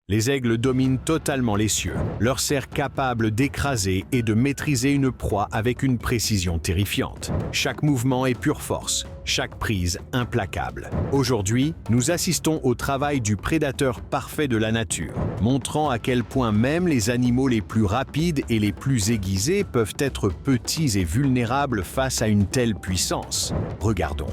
Les aigles dominent totalement les cieux, leur cerf capable d'écraser et de maîtriser une proie avec une précision terrifiante. Chaque mouvement est pure force, chaque prise implacable. Aujourd'hui, nous assistons au travail du prédateur parfait de la nature, montrant à quel point même les animaux les plus rapides et les plus aiguisés peuvent être petits et vulnérables face à une telle puissance. Regardons.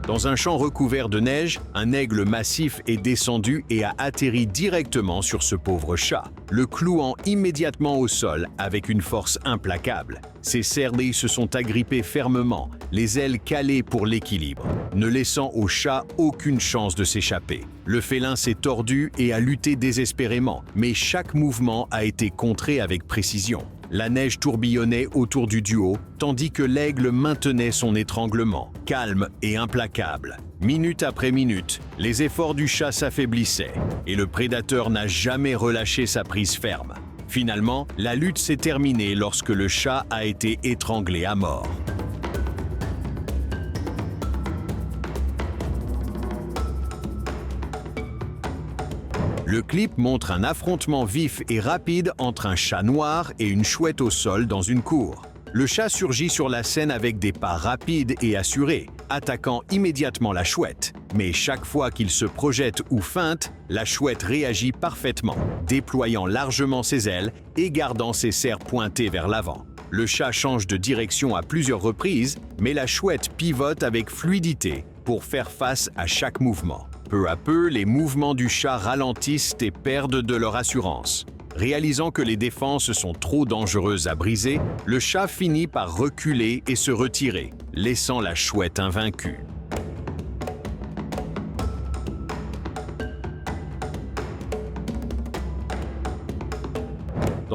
Dans un champ recouvert de neige, un aigle massif est descendu et a atterri directement sur ce pauvre chat, le clouant immédiatement au sol avec une force implacable. Ses serrés se sont agrippés fermement, les ailes calées pour l'équilibre, ne laissant au chat aucune chance de s'échapper. Le félin s'est tordu et a lutté désespérément, mais chaque mouvement a été contré avec précision. La neige tourbillonnait autour du duo, tandis que l'aigle maintenait son étranglement, calme et implacable. Minute après minute, les efforts du chat s'affaiblissaient, et le prédateur n'a jamais relâché sa prise ferme. Finalement, la lutte s'est terminée lorsque le chat a été étranglé à mort. Le clip montre un affrontement vif et rapide entre un chat noir et une chouette au sol dans une cour. Le chat surgit sur la scène avec des pas rapides et assurés, attaquant immédiatement la chouette. Mais chaque fois qu'il se projette ou feinte, la chouette réagit parfaitement, déployant largement ses ailes et gardant ses serres pointées vers l'avant. Le chat change de direction à plusieurs reprises, mais la chouette pivote avec fluidité pour faire face à chaque mouvement. Peu à peu, les mouvements du chat ralentissent et perdent de leur assurance. Réalisant que les défenses sont trop dangereuses à briser, le chat finit par reculer et se retirer, laissant la chouette invaincue.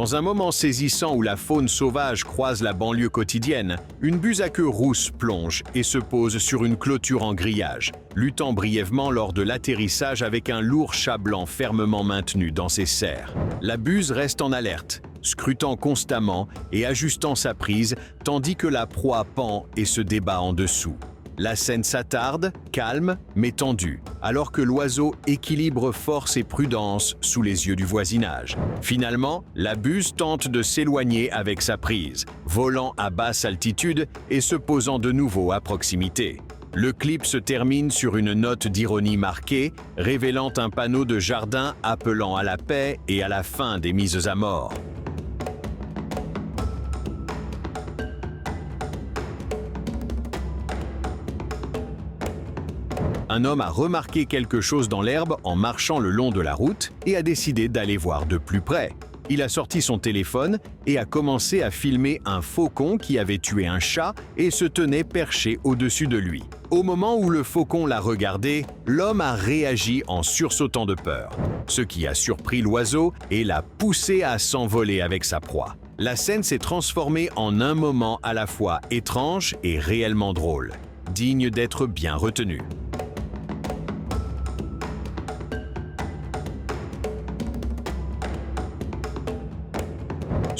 Dans un moment saisissant où la faune sauvage croise la banlieue quotidienne, une buse à queue rousse plonge et se pose sur une clôture en grillage, luttant brièvement lors de l'atterrissage avec un lourd chat blanc fermement maintenu dans ses serres. La buse reste en alerte, scrutant constamment et ajustant sa prise, tandis que la proie pend et se débat en dessous. La scène s'attarde, calme mais tendue, alors que l'oiseau équilibre force et prudence sous les yeux du voisinage. Finalement, la buse tente de s'éloigner avec sa prise, volant à basse altitude et se posant de nouveau à proximité. Le clip se termine sur une note d'ironie marquée, révélant un panneau de jardin appelant à la paix et à la fin des mises à mort. Un homme a remarqué quelque chose dans l'herbe en marchant le long de la route et a décidé d'aller voir de plus près. Il a sorti son téléphone et a commencé à filmer un faucon qui avait tué un chat et se tenait perché au-dessus de lui. Au moment où le faucon l'a regardé, l'homme a réagi en sursautant de peur, ce qui a surpris l'oiseau et l'a poussé à s'envoler avec sa proie. La scène s'est transformée en un moment à la fois étrange et réellement drôle, digne d'être bien retenu.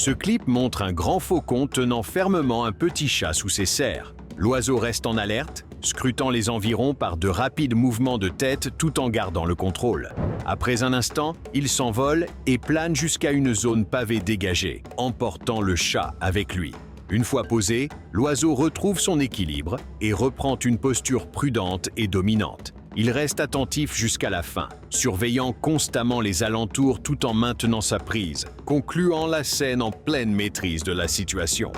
Ce clip montre un grand faucon tenant fermement un petit chat sous ses serres. L'oiseau reste en alerte, scrutant les environs par de rapides mouvements de tête tout en gardant le contrôle. Après un instant, il s'envole et plane jusqu'à une zone pavée dégagée, emportant le chat avec lui. Une fois posé, l'oiseau retrouve son équilibre et reprend une posture prudente et dominante. Il reste attentif jusqu'à la fin, surveillant constamment les alentours tout en maintenant sa prise, concluant la scène en pleine maîtrise de la situation.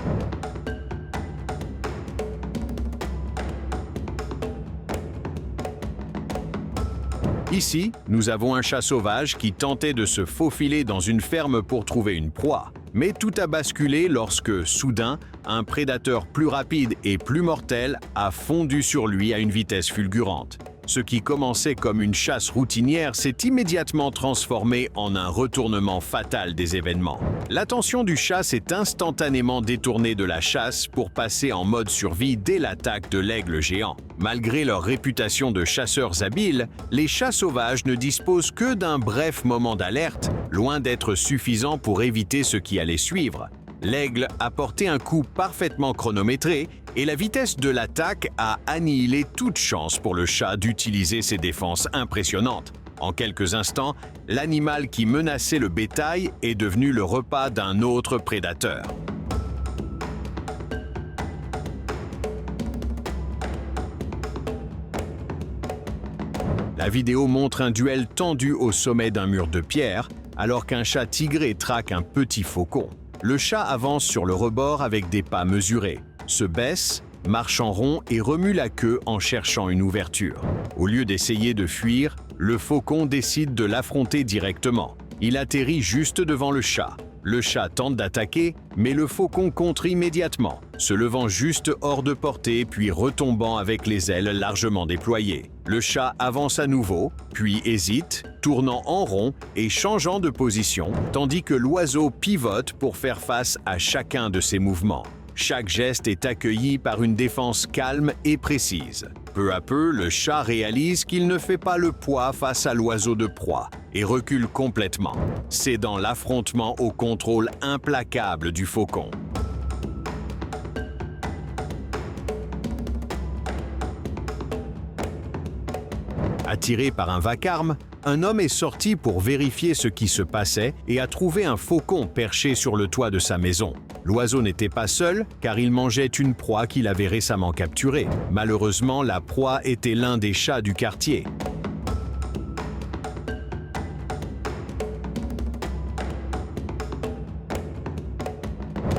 Ici, nous avons un chat sauvage qui tentait de se faufiler dans une ferme pour trouver une proie. Mais tout a basculé lorsque, soudain, un prédateur plus rapide et plus mortel a fondu sur lui à une vitesse fulgurante. Ce qui commençait comme une chasse routinière s'est immédiatement transformé en un retournement fatal des événements. L'attention du chat s'est instantanément détournée de la chasse pour passer en mode survie dès l'attaque de l'aigle géant. Malgré leur réputation de chasseurs habiles, les chats sauvages ne disposent que d'un bref moment d'alerte, loin d'être suffisant pour éviter ce qui allait suivre. L'aigle a porté un coup parfaitement chronométré et la vitesse de l'attaque a annihilé toute chance pour le chat d'utiliser ses défenses impressionnantes. En quelques instants, l'animal qui menaçait le bétail est devenu le repas d'un autre prédateur. La vidéo montre un duel tendu au sommet d'un mur de pierre, alors qu'un chat tigré traque un petit faucon. Le chat avance sur le rebord avec des pas mesurés, se baisse, marche en rond et remue la queue en cherchant une ouverture. Au lieu d'essayer de fuir, le faucon décide de l'affronter directement. Il atterrit juste devant le chat. Le chat tente d'attaquer, mais le faucon contre immédiatement, se levant juste hors de portée puis retombant avec les ailes largement déployées. Le chat avance à nouveau, puis hésite, tournant en rond et changeant de position, tandis que l'oiseau pivote pour faire face à chacun de ses mouvements. Chaque geste est accueilli par une défense calme et précise. Peu à peu, le chat réalise qu'il ne fait pas le poids face à l'oiseau de proie et recule complètement, cédant l'affrontement au contrôle implacable du faucon. Attiré par un vacarme, un homme est sorti pour vérifier ce qui se passait et a trouvé un faucon perché sur le toit de sa maison. L'oiseau n'était pas seul, car il mangeait une proie qu'il avait récemment capturée. Malheureusement, la proie était l'un des chats du quartier.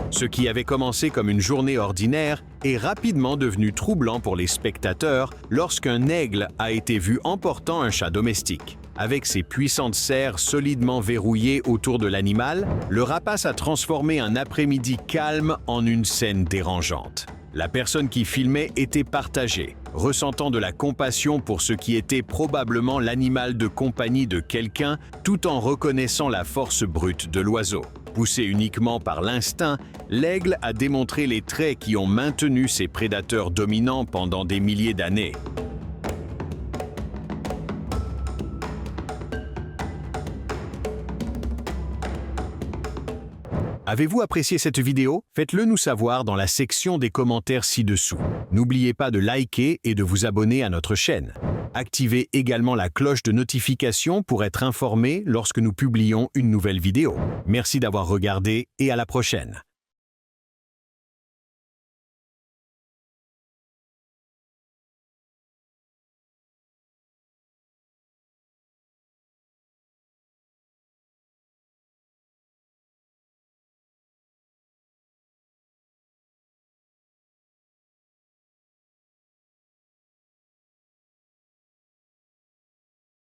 Ce qui avait commencé comme une journée ordinaire est rapidement devenu troublant pour les spectateurs lorsqu'un aigle a été vu emportant un chat domestique. Avec ses puissantes serres solidement verrouillées autour de l'animal, le rapace a transformé un après-midi calme en une scène dérangeante. La personne qui filmait était partagée, ressentant de la compassion pour ce qui était probablement l'animal de compagnie de quelqu'un, tout en reconnaissant la force brute de l'oiseau. Poussé uniquement par l'instinct, l'aigle a démontré les traits qui ont maintenu ses prédateurs dominants pendant des milliers d'années. Avez-vous apprécié cette vidéo? Faites-le nous savoir dans la section des commentaires ci-dessous. N'oubliez pas de liker et de vous abonner à notre chaîne. Activez également la cloche de notification pour être informé lorsque nous publions une nouvelle vidéo. Merci d'avoir regardé et à la prochaine.